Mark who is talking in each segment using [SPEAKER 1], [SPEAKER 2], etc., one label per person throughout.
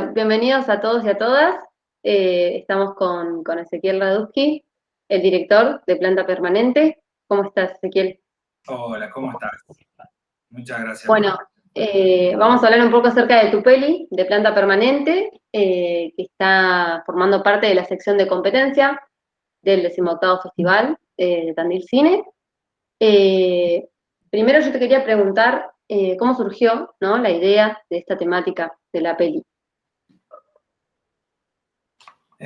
[SPEAKER 1] Bueno, bienvenidos a todos y a todas. Estamos con Ezequiel Radusky, el director de Planta Permanente. ¿Cómo estás, Ezequiel?
[SPEAKER 2] Hola, ¿cómo estás? Muchas gracias por...
[SPEAKER 1] Bueno, vamos a hablar un poco acerca de tu peli, de Planta Permanente, que está formando parte de la sección de competencia del 18º Festival de Tandil Cine. Eh, Primero yo te quería preguntar cómo surgió, ¿no?, la idea de esta temática de la peli.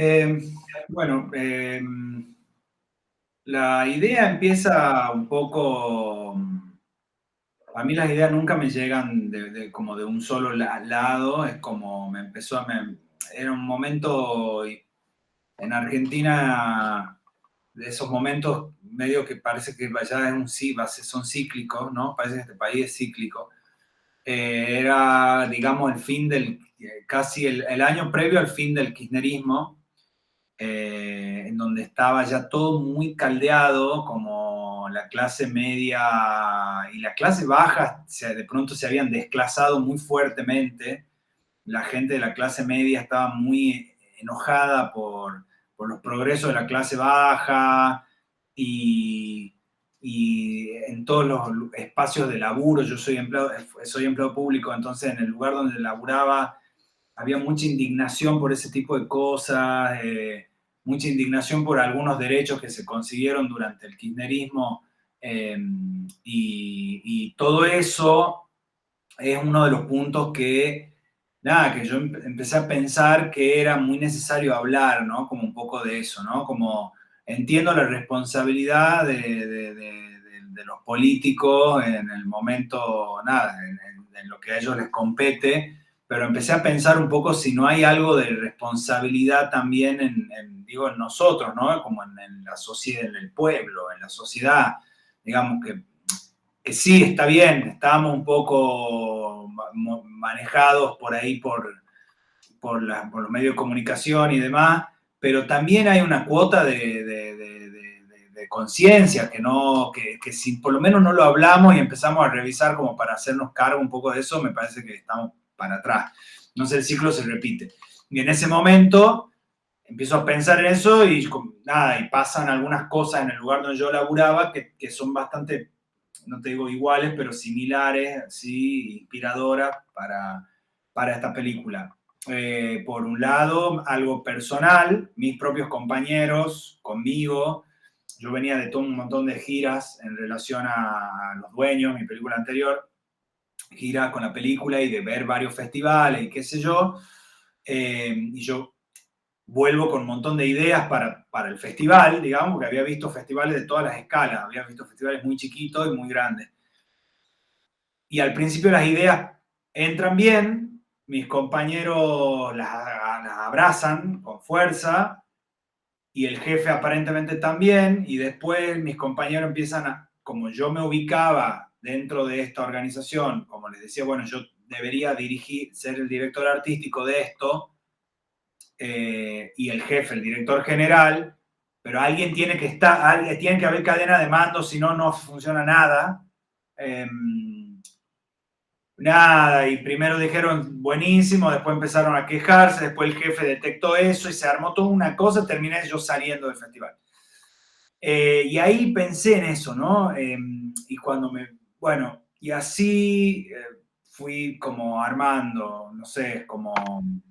[SPEAKER 2] Eh, bueno, la idea empieza un poco... A mí las ideas nunca me llegan como de un solo lado, es como me empezó a... era un momento en Argentina, de esos momentos medio que parece que ya es son cíclicos, ¿no? Parece que este país es cíclico. Era, digamos, el fin casi el año previo al fin del kirchnerismo, en donde estaba ya todo muy caldeado, como la clase media y la clase baja de pronto se habían desclasado muy fuertemente. La gente de la clase media estaba muy enojada por los progresos de la clase baja y, y en todos los espacios de laburo. Yo soy empleado público, entonces en el lugar donde laburaba había mucha indignación por ese tipo de cosas, mucha indignación por algunos derechos que se consiguieron durante el kirchnerismo, y todo eso es uno de los puntos que, nada, que yo empecé a pensar que era muy necesario hablar, ¿no? Como un poco de eso, ¿no? Como entiendo la responsabilidad de los políticos en el momento, nada, en lo que a ellos les compete, pero empecé a pensar un poco si no hay algo de responsabilidad también digo, en nosotros, ¿no? Como en la sociedad, en el pueblo, en la sociedad, digamos que sí, está bien, estábamos un poco manejados por ahí por los medios de comunicación y demás, pero también hay una cuota de conciencia que si por lo menos no lo hablamos y empezamos a revisar como para hacernos cargo un poco de eso, me parece que estamos para atrás. No sé, el ciclo se repite. Y en ese momento empiezo a pensar en eso y nada, y pasan algunas cosas en el lugar donde yo laburaba que son bastante, no te digo iguales, pero similares, sí, inspiradoras para esta película. Por un lado, algo personal, mis propios compañeros conmigo. Yo venía de todo un montón de giras en relación a Los Dueños, mi película anterior, giras con la película y de ver varios festivales y qué sé yo. Y yo vuelvo con un montón de ideas para el festival, digamos, porque había visto festivales de todas las escalas, había visto festivales muy chiquitos y muy grandes. Y al principio las ideas entran bien, mis compañeros las abrazan con fuerza, y el jefe aparentemente también, y después mis compañeros empiezan como yo me ubicaba dentro de esta organización, como les decía, bueno, yo debería ser el director artístico de esto, y el jefe, el director general, pero alguien tiene tiene que haber cadena de mando, si no, no funciona nada. Nada, y primero dijeron buenísimo, después empezaron a quejarse, después el jefe detectó eso y se armó toda una cosa, terminé yo saliendo del festival. Y ahí pensé en eso, ¿no? Y bueno, y así fui como armando, no sé, como...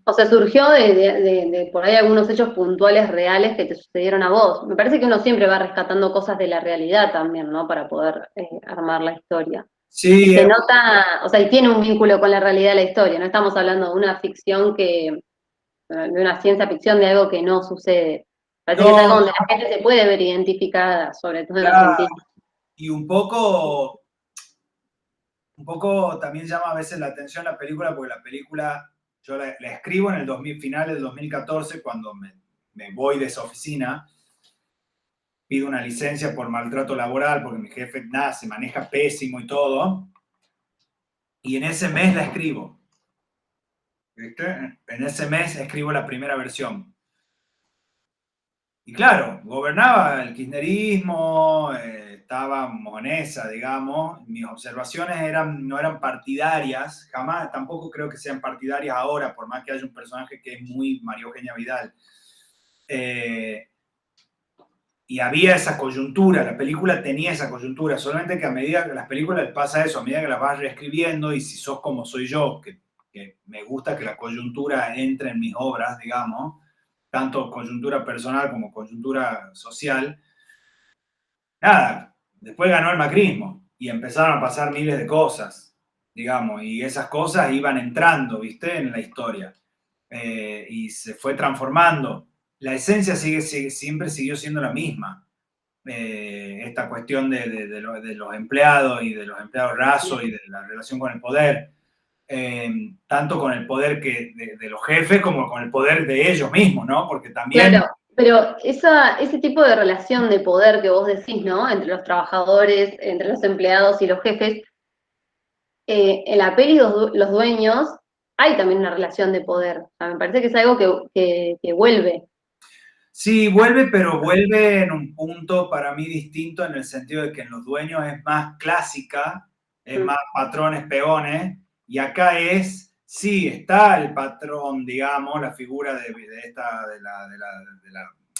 [SPEAKER 1] O sea, surgió de por ahí algunos hechos puntuales reales que te sucedieron a vos. Me parece que uno siempre va rescatando cosas de la realidad también, ¿no? Para poder armar la historia. Y
[SPEAKER 2] Sí,
[SPEAKER 1] se nota, o sea, y tiene un vínculo con la realidad de la historia. No estamos hablando de una ficción de una ciencia ficción, de algo que no sucede. Parece que es algo
[SPEAKER 2] no,
[SPEAKER 1] donde la gente se puede ver identificada, sobre todo en
[SPEAKER 2] claro,
[SPEAKER 1] Argentina.
[SPEAKER 2] y un poco también llama a veces la atención la película, porque la película yo la escribo en el finales del 2014, cuando me voy de esa oficina, pido una licencia por maltrato laboral, porque mi jefe, nada, se maneja pésimo y todo, y en ese mes la escribo. ¿Viste? En ese mes escribo la primera versión. Y claro, gobernaba el kirchnerismo, estábamos en esa, digamos, mis observaciones no eran partidarias, jamás, tampoco creo que sean partidarias ahora, por más que haya un personaje que es muy María Eugenia Vidal. Y había esa coyuntura, la película tenía esa coyuntura, solamente que a medida que las películas pasa eso, a medida que las vas reescribiendo, y si sos como soy yo, que me gusta que la coyuntura entre en mis obras, digamos, tanto coyuntura personal como coyuntura social, nada, después ganó el macrismo y empezaron a pasar miles de cosas, digamos, y esas cosas iban entrando, ¿viste?, en la historia, y se fue transformando. La esencia siempre siguió siendo la misma. Esta cuestión de los empleados y de los empleados rasos y de la relación con el poder, tanto con el poder de los jefes como con el poder de ellos mismos, ¿no? Porque también...
[SPEAKER 1] Claro, pero ese tipo de relación de poder que vos decís, ¿no? Entre los trabajadores, entre los empleados y los jefes, en la peli Los Dueños hay también una relación de poder. O sea, me parece que es algo que vuelve.
[SPEAKER 2] Sí, vuelve, pero vuelve en un punto para mí distinto, en el sentido de que en Los Dueños es más clásica, es más patrones, peones, y acá sí, está el patrón, digamos, la figura de la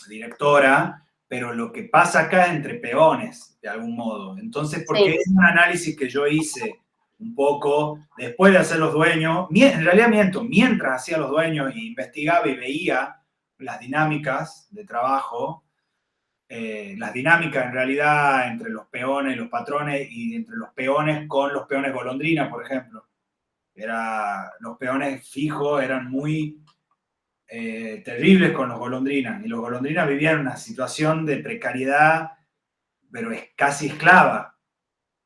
[SPEAKER 2] directora, pero lo que pasa acá es entre peones, de algún modo. Entonces, porque es un análisis que yo hice un poco después de hacer Los Dueños, en realidad miento, mientras hacía Los Dueños y investigaba y veía las dinámicas de trabajo, las dinámicas en realidad entre los peones y los patrones, y entre los peones con los peones golondrina, por ejemplo. Los peones fijos eran muy terribles con los golondrinas, y los golondrinas vivían en una situación de precariedad, pero es casi esclava.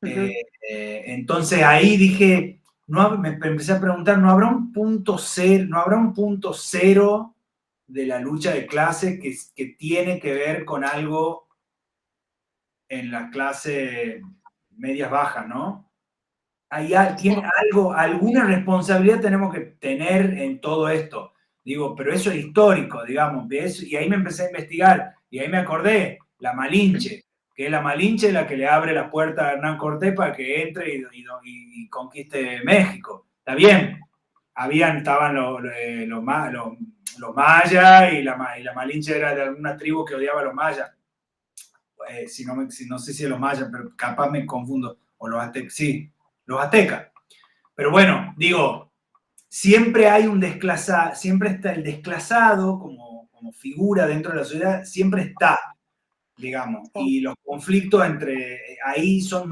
[SPEAKER 2] Entonces ahí dije, me empecé a preguntar, ¿no habrá un punto cero de la lucha de clase que tiene que ver con algo en la clase medias bajas, ¿no? Tiene algo, alguna responsabilidad tenemos que tener en todo esto. Digo, pero eso es histórico, digamos, ¿ves? Y ahí me empecé a investigar, y ahí me acordé, la Malinche, que es la Malinche la que le abre la puerta a Hernán Cortés para que entre y conquiste México. Está bien, estaban los mayas, y la Malinche era de alguna tribu que odiaba a los mayas. No sé si los mayas, pero capaz me confundo. O los aztecas, sí, los aztecas. Pero bueno, digo, siempre hay un desclasado, siempre está el desclasado como figura dentro de la sociedad, siempre está, digamos. Y los conflictos ahí yo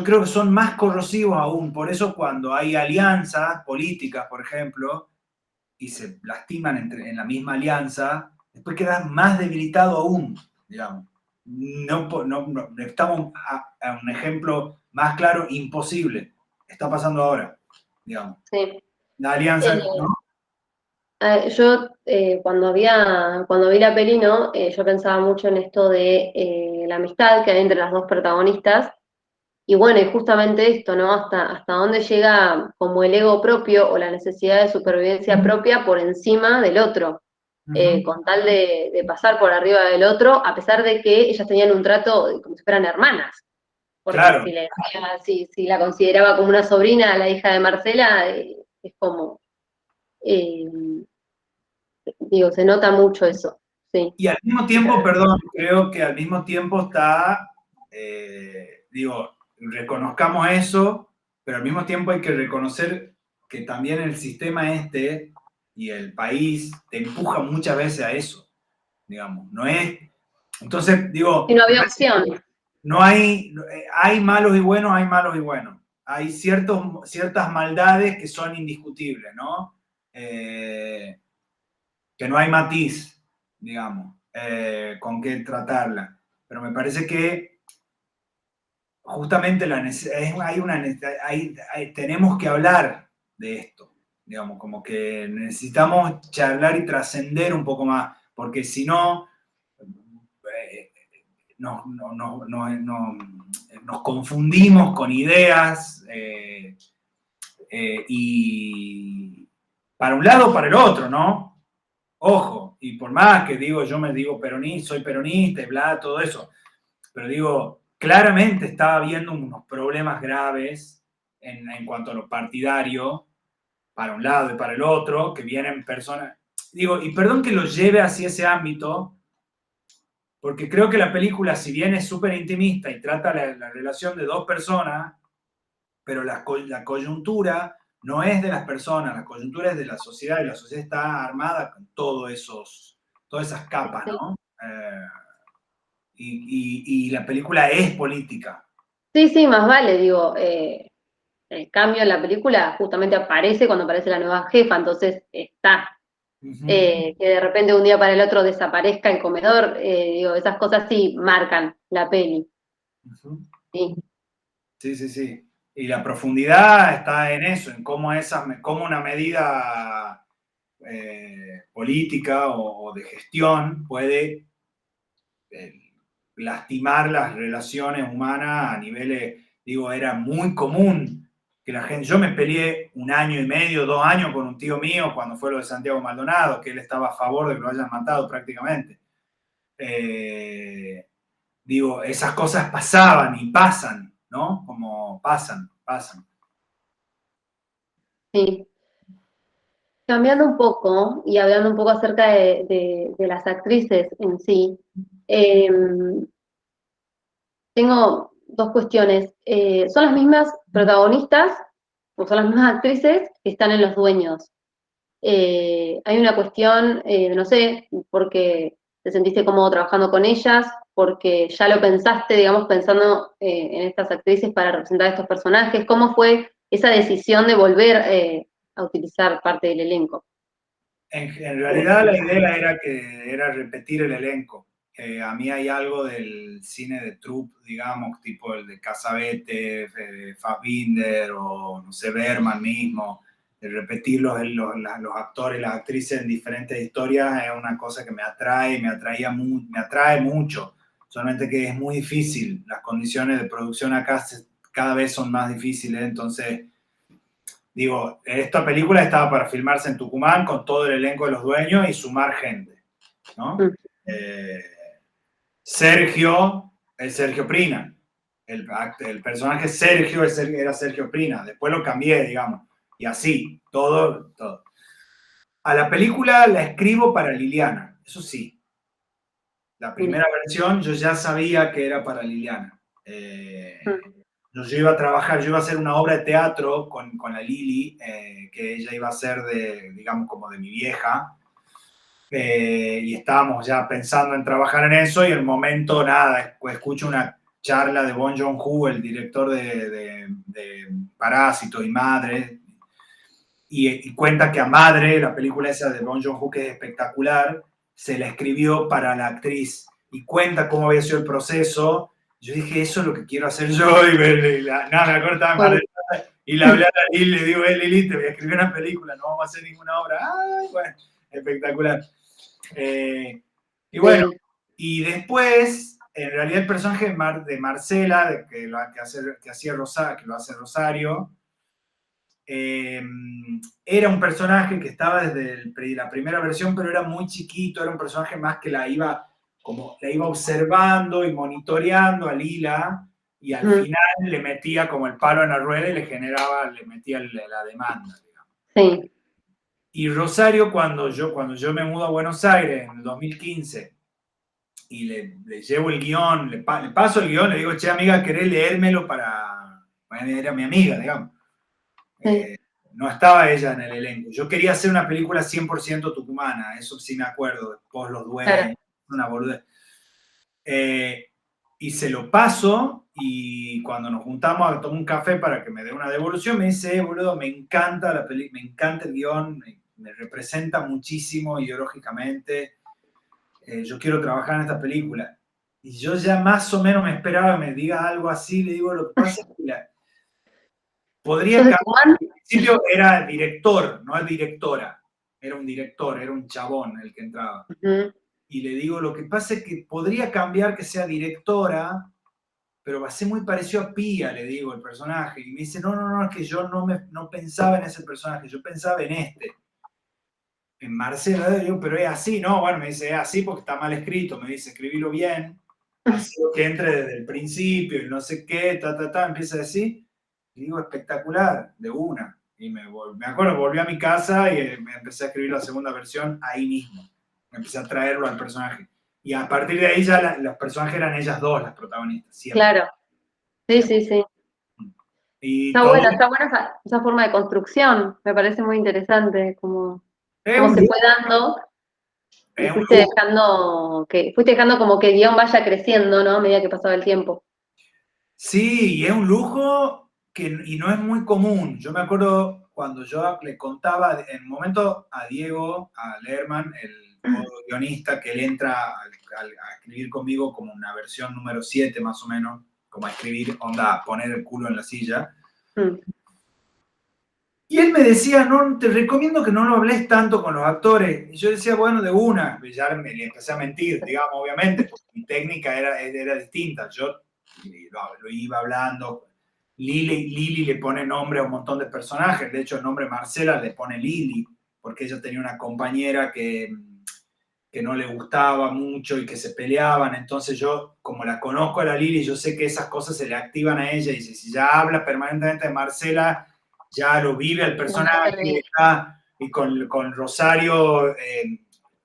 [SPEAKER 2] creo que son más corrosivos aún. Por eso cuando hay alianzas políticas, por ejemplo, y se lastiman en la misma alianza, después quedas más debilitado aún, digamos. No, estamos a un ejemplo más claro, imposible. Está pasando ahora, digamos.
[SPEAKER 1] Sí.
[SPEAKER 2] La alianza, ¿no?
[SPEAKER 1] Yo cuando vi la peli, ¿no? Yo pensaba mucho en esto de la amistad que hay entre las dos protagonistas. Y bueno, y justamente esto, ¿no? Hasta dónde llega como el ego propio o la necesidad de supervivencia propia por encima del otro, con tal de pasar por arriba del otro, a pesar de que ellas tenían un trato como si fueran hermanas. Porque
[SPEAKER 2] Claro.
[SPEAKER 1] si la consideraba como una sobrina, la hija de Marcela, es como, digo, se nota mucho eso. Sí.
[SPEAKER 2] Y al mismo tiempo, perdón, creo que al mismo tiempo está, digo, reconozcamos eso, pero al mismo tiempo hay que reconocer que también el sistema y el país te empuja muchas veces a eso, digamos, no es... Entonces, digo...
[SPEAKER 1] Y no había opción.
[SPEAKER 2] No hay malos y buenos, hay malos y buenos. Hay ciertas maldades que son indiscutibles, ¿no? Que no hay matiz, digamos, con qué tratarla. Pero me parece que justamente tenemos que hablar de esto, digamos, como que necesitamos charlar y trascender un poco más, porque si no, nos confundimos con ideas y para un lado o para el otro, ¿no? Ojo, y por más que yo me digo peronista, soy peronista y bla, todo eso, pero digo, claramente estaba habiendo unos problemas graves en cuanto a lo partidario, para un lado y para el otro, que vienen personas, digo, y perdón que lo lleve hacia ese ámbito, porque creo que la película, si bien es súper intimista y trata la relación de dos personas, pero la coyuntura no es de las personas, la coyuntura es de la sociedad, y la sociedad está armada con todas esas capas,
[SPEAKER 1] Sí,
[SPEAKER 2] ¿no? Y la película es política.
[SPEAKER 1] sí, sí, más vale, digo, el cambio en la película justamente aparece cuando aparece la nueva jefa, entonces está.
[SPEAKER 2] Ujú,
[SPEAKER 1] Que de repente un día para el otro desaparezca el comedor, digo, esas cosas sí marcan la peli.
[SPEAKER 2] ujú.
[SPEAKER 1] Sí,
[SPEAKER 2] Sí, sí, sí. Y la profundidad está en eso, en cómo una medida política o de gestión puede eh, lastimar las relaciones humanas a niveles, digo, era muy común que la gente, yo me peleé 1 año y medio, 2 años con un tío mío cuando fue lo de Santiago Maldonado, que él estaba a favor de que lo hayan matado prácticamente. Eh, digo, esas cosas pasaban y pasan, ¿no? Como pasan.
[SPEAKER 1] sí. Cambiando un poco y hablando un poco acerca de las actrices en sí, eh, tengo dos cuestiones. ¿Son las mismas protagonistas o son las mismas actrices que están en Los Dueños? Hay una cuestión, no sé, porque te sentiste cómodo trabajando con ellas, porque ya lo pensaste, digamos, pensando en estas actrices para representar estos personajes. ¿Cómo fue esa decisión de volver a utilizar parte del elenco?
[SPEAKER 2] En realidad la idea era repetir el elenco. A mí hay algo del cine de troupe, digamos, tipo el de Casabete, Fassbinder o no sé, Berman mismo, de repetir los actores, las actrices en diferentes historias es una cosa que me atrae, me atrae mucho. Solamente que es muy difícil. Las condiciones de producción acá cada vez son más difíciles, entonces digo, esta película estaba para filmarse en Tucumán con todo el elenco de Los Dueños y sumar gente, ¿no?
[SPEAKER 1] Mm,
[SPEAKER 2] Eh, Sergio es Sergio Prina. El personaje Sergio era Sergio Prina. Después lo cambié, digamos. Y así, todo. A la película la escribo para Liliana, eso sí. La
[SPEAKER 1] bien.
[SPEAKER 2] primera versión yo ya sabía que era para Liliana.
[SPEAKER 1] Mm,
[SPEAKER 2] Yo iba a trabajar, yo iba a hacer una obra de teatro con la Lili, que ella iba a ser de, digamos, como de mi vieja, y estábamos ya pensando en trabajar en eso, y el momento, nada, escucho una charla de Bong Joon-ho, el director de Parásitos y Madre, y cuenta que a Madre, la película esa de Bong Joon-ho, que es espectacular, se la escribió para la actriz, y cuenta cómo había sido el proceso. Yo dije, eso es lo que quiero hacer yo, nada, me acuerdo, estaba en Mar
[SPEAKER 1] bueno,
[SPEAKER 2] del Plata, y le hablé a la Lili, le digo, Lili, te voy a escribir una película, no vamos a hacer ninguna obra. Ay, bueno, espectacular. Y bueno,
[SPEAKER 1] sí,
[SPEAKER 2] y después, en realidad el personaje de Marcela, que hacía Rosario, que lo hace Rosario, eh, era un personaje que estaba desde la primera versión, pero era muy chiquito, era un personaje más que la iba observando y monitoreando a Lila, y al
[SPEAKER 1] mm,
[SPEAKER 2] final le metía como el palo en la rueda y le metía la demanda, digamos.
[SPEAKER 1] sí,
[SPEAKER 2] Y Rosario, cuando yo me mudo a Buenos Aires en el 2015 y le llevo el guión, le paso el guión, le digo, che, amiga, ¿querés leérmelo para...? Bueno, era mi amiga, digamos.
[SPEAKER 1] sí,
[SPEAKER 2] Eh, no estaba ella en el elenco. Yo quería hacer una película 100% tucumana, eso sí me acuerdo, después Los
[SPEAKER 1] claro.
[SPEAKER 2] Dueños, una boludez. Eh, y se lo paso, y cuando nos juntamos a tomar un café para que me dé una devolución, me dice, boludo, me encanta la película, me encanta el guión, me representa muchísimo ideológicamente, yo quiero trabajar en esta película. Y yo ya más o menos me esperaba que me diga algo así, le digo, lo que pasa es que podría
[SPEAKER 1] ¿Sos de
[SPEAKER 2] cambiar.
[SPEAKER 1] Tucumán?
[SPEAKER 2] Al principio era director, no es directora, era un director, era un chabón el que entraba.
[SPEAKER 1] Ujú,
[SPEAKER 2] Y le digo, lo que pasa es que podría cambiar que sea directora, pero va a ser muy parecido a Pía, le digo, el personaje. Y me dice, no, es que yo no pensaba en ese personaje, yo pensaba en este, en Marcelo. Le digo, pero es así, ¿no? Bueno, me dice, es así porque está mal escrito, me dice, escribilo bien. así que entre desde el principio y no sé qué, empieza a decir, y digo, espectacular, de una. Y me acuerdo, volví a mi casa y me empecé a escribir la segunda versión ahí mismo. Empecé a traerlo al personaje. Y a partir de ahí ya los personajes eran ellas dos, las protagonistas, siempre.
[SPEAKER 1] Claro, sí,
[SPEAKER 2] Siempre.
[SPEAKER 1] sí, sí.
[SPEAKER 2] Y todo
[SPEAKER 1] Está buena esa forma de construcción, me parece muy interesante, como,
[SPEAKER 2] es
[SPEAKER 1] cómo
[SPEAKER 2] un
[SPEAKER 1] se fue
[SPEAKER 2] lujo,
[SPEAKER 1] dando y
[SPEAKER 2] es un lujo.
[SPEAKER 1] fuiste dejando como que el guión vaya creciendo, ¿no? A medida que pasaba el tiempo.
[SPEAKER 2] Sí, y es un lujo y no es muy común. Yo me acuerdo cuando yo le contaba, en un momento a Diego, a Lerman, el guionista, que él entra a escribir conmigo como una versión número 7 más o menos, como a escribir, onda, a poner el culo en la silla.
[SPEAKER 1] Mm.
[SPEAKER 2] Y él me decía, no, te recomiendo que no lo hables tanto con los actores. Y yo decía, bueno, de una. Y ya le empecé a mentir, digamos, obviamente, porque mi técnica era distinta. Yo lo iba hablando. Lili le pone nombre a un montón de personajes. De hecho, el nombre Marcela le pone Lili, porque ella tenía una compañera que no le gustaba mucho y que se peleaban. Entonces yo, como la conozco a la Lili, yo sé que esas cosas se le activan a ella. Y si ya habla permanentemente de Marcela, ya lo vive el personaje, está, y con Rosario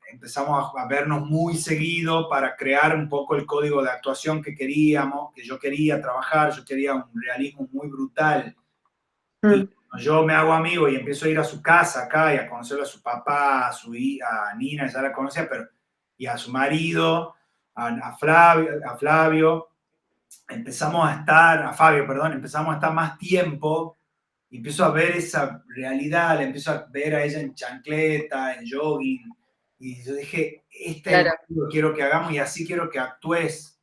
[SPEAKER 2] empezamos a vernos muy seguido para crear un poco el código de actuación que queríamos, que yo quería trabajar, yo quería un realismo muy brutal. Y
[SPEAKER 1] Mm.
[SPEAKER 2] yo me hago amigo y empiezo a ir a su casa acá y a conocerlo a su papá, a Nina, ya la conocía, pero y a su marido, a Flavio, empezamos a estar, a Fabio, perdón, empezamos a estar más tiempo y empiezo a ver esa realidad, le empiezo a ver a ella en chancleta, en jogging, y yo dije, este es el
[SPEAKER 1] Claro.
[SPEAKER 2] que quiero que hagamos y así quiero que actúes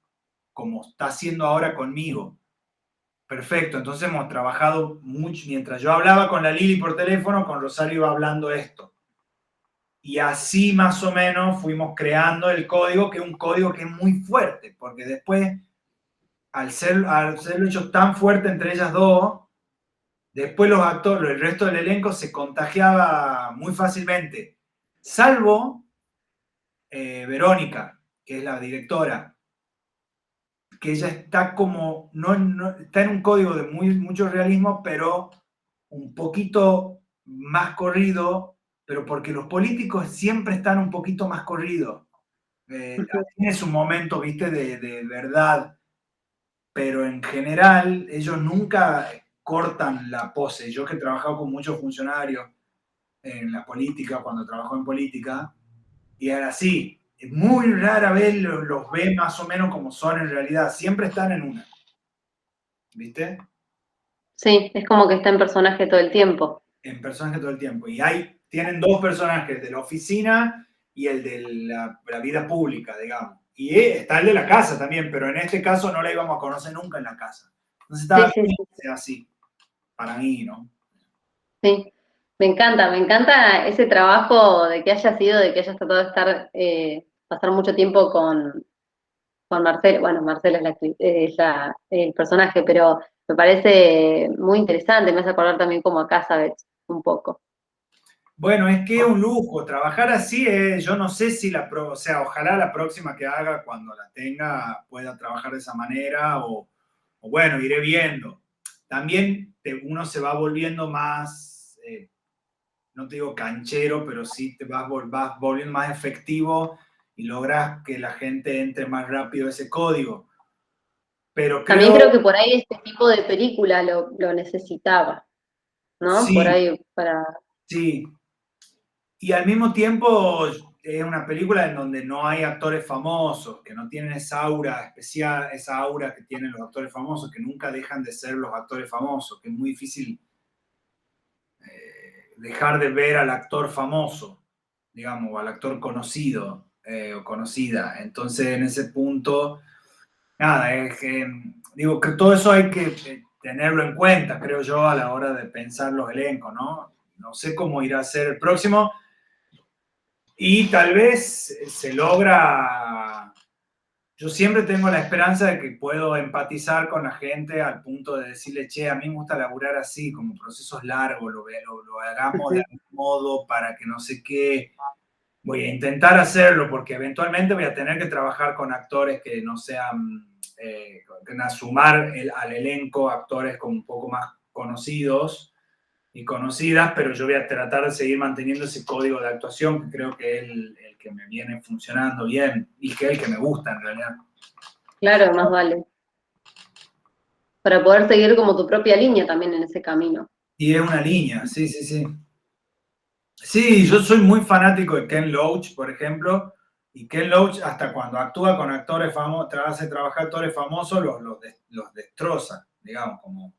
[SPEAKER 2] como está haciendo ahora conmigo. Perfecto, entonces hemos trabajado mucho, mientras yo hablaba con la Lili por teléfono, con Rosario iba hablando esto. Y así más o menos fuimos creando el código, que es un código que es muy fuerte, porque después, al ser hecho tan fuerte entre ellas dos, después los actores, el resto del elenco se contagiaba muy fácilmente, salvo Verónica, que es la directora, que ella está como, está en un código de mucho realismo, pero un poquito más corrido, pero porque los políticos siempre están un poquito más corridos.
[SPEAKER 1] Ujú.
[SPEAKER 2] Tiene su momento, viste, de verdad, pero en general ellos nunca cortan la pose. Yo que he trabajado con muchos funcionarios en la política, cuando trabajo en política, y era así. Muy rara vez los ve más o menos como son en realidad. Siempre están en una, ¿viste?
[SPEAKER 1] Sí, es como que está en personaje todo el tiempo.
[SPEAKER 2] En personajes todo el tiempo. Y tienen dos personajes, de la oficina y el de la vida pública, digamos. Y está el de la casa también, pero en este caso no la íbamos a conocer nunca en la casa. Entonces
[SPEAKER 1] Sí,
[SPEAKER 2] estaba
[SPEAKER 1] sí,
[SPEAKER 2] bien
[SPEAKER 1] sí.
[SPEAKER 2] que sea así, para mí, ¿no?
[SPEAKER 1] Sí, me encanta ese trabajo de que haya sido, de que hayas tratado de pasar mucho tiempo con Marcelo. Bueno, Marcelo es, el personaje, pero me parece muy interesante, me hace acordar también como a Casabets, un poco.
[SPEAKER 2] Bueno, es que es un lujo. Trabajar así yo no sé si o sea, ojalá la próxima que haga, cuando la tenga, pueda trabajar de esa manera o bueno, iré viendo. También uno se va volviendo más, no te digo canchero, pero sí te vas volviendo más efectivo y logras que la gente entre más rápido ese código. Pero
[SPEAKER 1] También
[SPEAKER 2] creo,
[SPEAKER 1] creo que por ahí este tipo de película lo necesitaba, ¿no? Por
[SPEAKER 2] sí,
[SPEAKER 1] ahí para...
[SPEAKER 2] sí. Y al mismo tiempo es una película en donde no hay actores famosos, que no tienen esa aura especial, esa aura que tienen los actores famosos, que nunca dejan de ser los actores famosos, que es muy difícil dejar de ver al actor famoso, digamos, o al actor conocido o conocida. Entonces, en ese punto, nada, es que, digo que todo eso hay que tenerlo en cuenta, creo yo, a la hora de pensar los elencos, ¿no? No sé cómo irá a ser el próximo y tal vez se logra. Yo siempre tengo la esperanza de que puedo empatizar con la gente al punto de decirle, che, a mí me gusta laburar así, como procesos largos, lo hagamos de algún modo para que no sé qué. voy a intentar hacerlo porque eventualmente voy a tener que trabajar con actores que no sean, a sumar al elenco actores como un poco más conocidos y conocidas, pero yo voy a tratar de seguir manteniendo ese código de actuación que creo que es el que me viene funcionando bien y que es el que me gusta en realidad.
[SPEAKER 1] Claro, más vale. Para poder seguir como tu propia línea también en ese camino.
[SPEAKER 2] Y es una línea, sí, sí, sí. Sí, yo soy muy fanático de Ken Loach, por ejemplo, y Ken Loach, hasta cuando actúa con actores famosos, hace trabajar actores famosos, los destroza, digamos, como,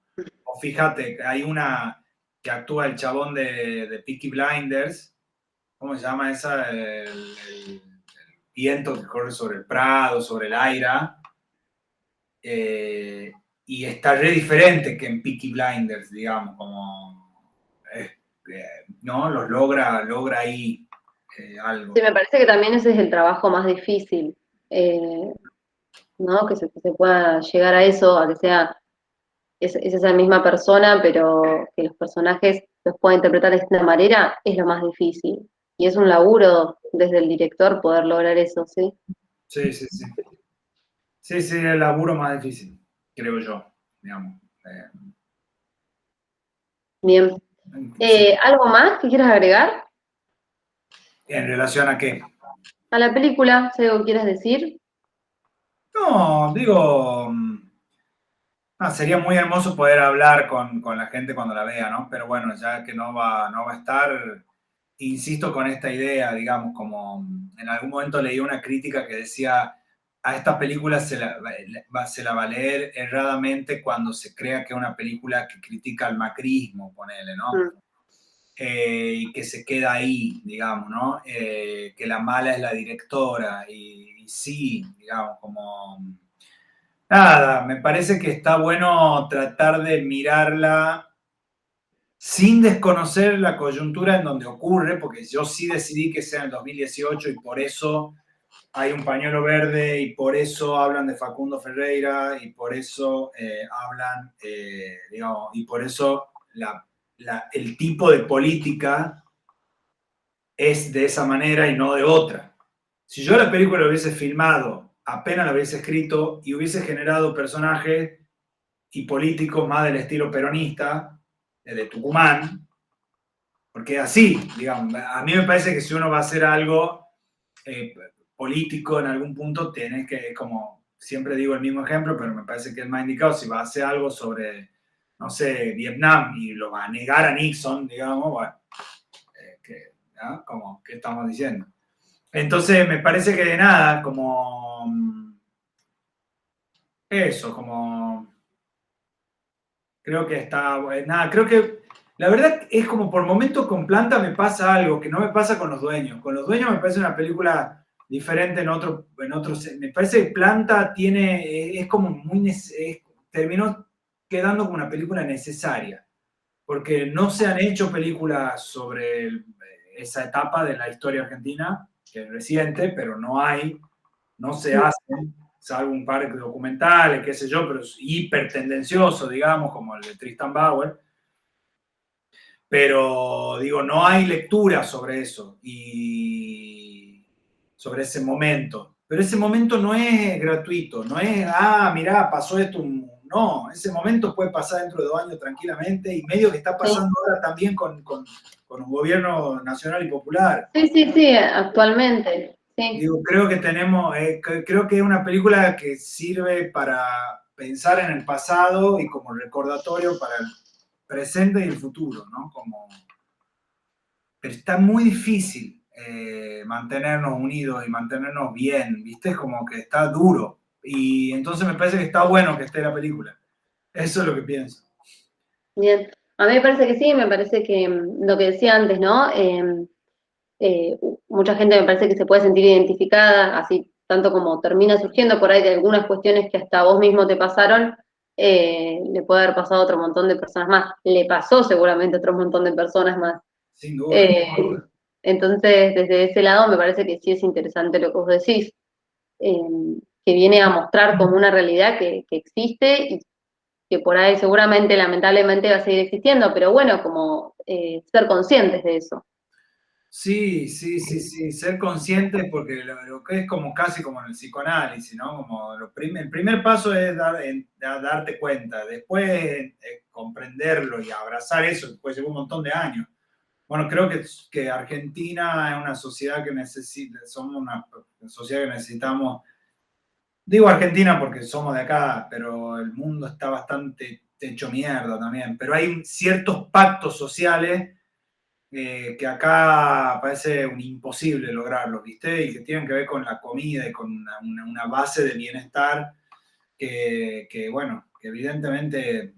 [SPEAKER 2] o fíjate, hay una que actúa el chabón de Peaky Blinders, ¿cómo se llama esa? El viento que corre sobre el Prado, sobre el Aira, y está re diferente que en Peaky Blinders, digamos, como, ¿no? Logra ahí algo.
[SPEAKER 1] Sí, me parece que también ese es el trabajo más difícil, ¿no? Que se pueda llegar a eso, a que sea es esa misma persona, pero que los personajes los pueda interpretar de esta manera, es lo más difícil. Y es un laburo desde el director poder lograr eso, ¿sí?
[SPEAKER 2] Sí, sí, sí. Sí, sí, el laburo más difícil, creo yo, digamos.
[SPEAKER 1] Bien.
[SPEAKER 2] Sí.
[SPEAKER 1] ¿Algo más que quieras agregar
[SPEAKER 2] ¿En relación a qué?
[SPEAKER 1] a la película? ¿Si hay algo que quieras decir?
[SPEAKER 2] No, digo, sería muy hermoso poder hablar con la gente cuando la vea, ¿no? Pero bueno, ya que no va a estar, insisto con esta idea, digamos, como en algún momento leí una crítica que decía, a esta película se la va a leer erradamente cuando se crea que es una película que critica al macrismo, ponele, ¿no?
[SPEAKER 1] Mm.
[SPEAKER 2] Y que se queda ahí, digamos, ¿no? Que la mala es la directora y sí, digamos, como... Nada, me parece que está bueno tratar de mirarla sin desconocer la coyuntura en donde ocurre, porque yo sí decidí que sea en el 2018 y por eso hay un pañuelo verde y por eso hablan de Facundo Ferreira y por eso hablan, digamos, y por eso el tipo de política es de esa manera y no de otra. Si yo la película la hubiese filmado, apenas la hubiese escrito y hubiese generado personajes y políticos más del estilo peronista, de Tucumán, porque así, digamos, a mí me parece que si uno va a hacer algo político en algún punto, tienes que, como siempre digo el mismo ejemplo, pero me parece que es más indicado, si va a hacer algo sobre, no sé, Vietnam y lo va a negar a Nixon, digamos, bueno, ¿no? Como, ¿qué estamos diciendo? Entonces, me parece que de nada, como eso, como creo que está, nada, creo que la verdad es como por momentos con Planta me pasa algo que no me pasa con Los Dueños. Con Los Dueños me parece una película diferente me parece que Planta tiene, es como muy, terminó quedando como una película necesaria, porque no se han hecho películas sobre esa etapa de la historia argentina, que es reciente, pero no se hacen, salvo un par de documentales, qué sé yo, pero es hiper tendencioso, digamos, como el de Tristan Bauer. Pero digo, no hay lectura sobre eso y sobre ese momento. Pero ese momento no es gratuito, no es, mirá, pasó esto. No, ese momento puede pasar dentro de 2 años tranquilamente y medio que está
[SPEAKER 1] Sí,
[SPEAKER 2] pasando ahora también con un gobierno nacional y popular.
[SPEAKER 1] sí, sí, sí, actualmente. Sí,
[SPEAKER 2] Digo, creo que tenemos, creo que es una película que sirve para pensar en el pasado y como recordatorio para el presente y el futuro, ¿no? Como, pero está muy difícil mantenernos unidos y mantenernos bien, ¿viste? Es como que está duro. Y entonces me parece que está bueno que esté la película. Eso es lo que pienso.
[SPEAKER 1] bien. A mí me parece que sí, me parece que lo que decía antes, ¿no? Mucha gente me parece que se puede sentir identificada, así tanto como termina surgiendo por ahí de algunas cuestiones que hasta vos mismo te pasaron, le puede haber pasado a otro montón de personas más. Le pasó seguramente a otro montón de personas más.
[SPEAKER 2] Sin duda.
[SPEAKER 1] Eh, entonces, desde ese lado me parece que sí es interesante lo que vos decís, eh, que viene a mostrar como una realidad que existe y que por ahí seguramente, lamentablemente, va a seguir existiendo, pero bueno, como ser conscientes de eso.
[SPEAKER 2] Sí, sí, sí, sí, ser consciente porque lo que es como casi como en el psicoanálisis, ¿no? Como el primer paso es darte cuenta, después comprenderlo y abrazar eso, después lleva un montón de años. Bueno, creo que Argentina es una sociedad que necesita, somos una sociedad que necesitamos, digo Argentina porque somos de acá, pero el mundo está bastante hecho mierda también, pero hay ciertos pactos sociales que acá parece un imposible lograrlo, ¿viste? Y que tienen que ver con la comida y con una base de bienestar que, bueno, que evidentemente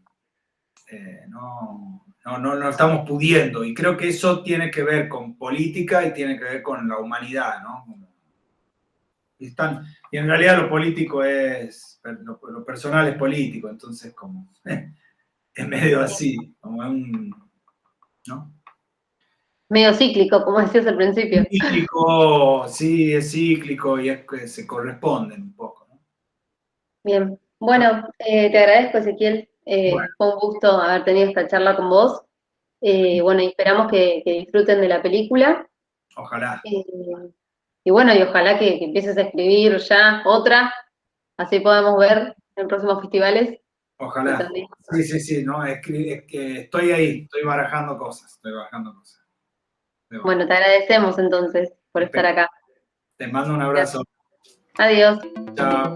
[SPEAKER 2] no estamos pudiendo. Y creo que eso tiene que ver con política y tiene que ver con la humanidad, ¿no? Y en realidad lo político es, lo personal es político, entonces como es medio así, como un, ¿no?
[SPEAKER 1] Medio cíclico, como decías al principio.
[SPEAKER 2] Cíclico, sí, es cíclico y es que se corresponden un poco, ¿no?
[SPEAKER 1] Bien, bueno, te agradezco, Ezequiel.
[SPEAKER 2] Bueno,
[SPEAKER 1] Fue un gusto haber tenido esta charla con vos. Bueno, y esperamos que disfruten de la película.
[SPEAKER 2] ojalá,
[SPEAKER 1] Eh, y bueno, y ojalá que empieces a escribir ya otra, así podemos ver en próximos festivales de
[SPEAKER 2] ojalá.
[SPEAKER 1] Tandil.
[SPEAKER 2] Sí, sí, sí, no, es que estoy ahí, estoy barajando cosas, estoy barajando cosas.
[SPEAKER 1] Bueno, te agradecemos entonces por estar acá.
[SPEAKER 2] Te mando un abrazo.
[SPEAKER 1] Gracias. Adiós.
[SPEAKER 2] Chao.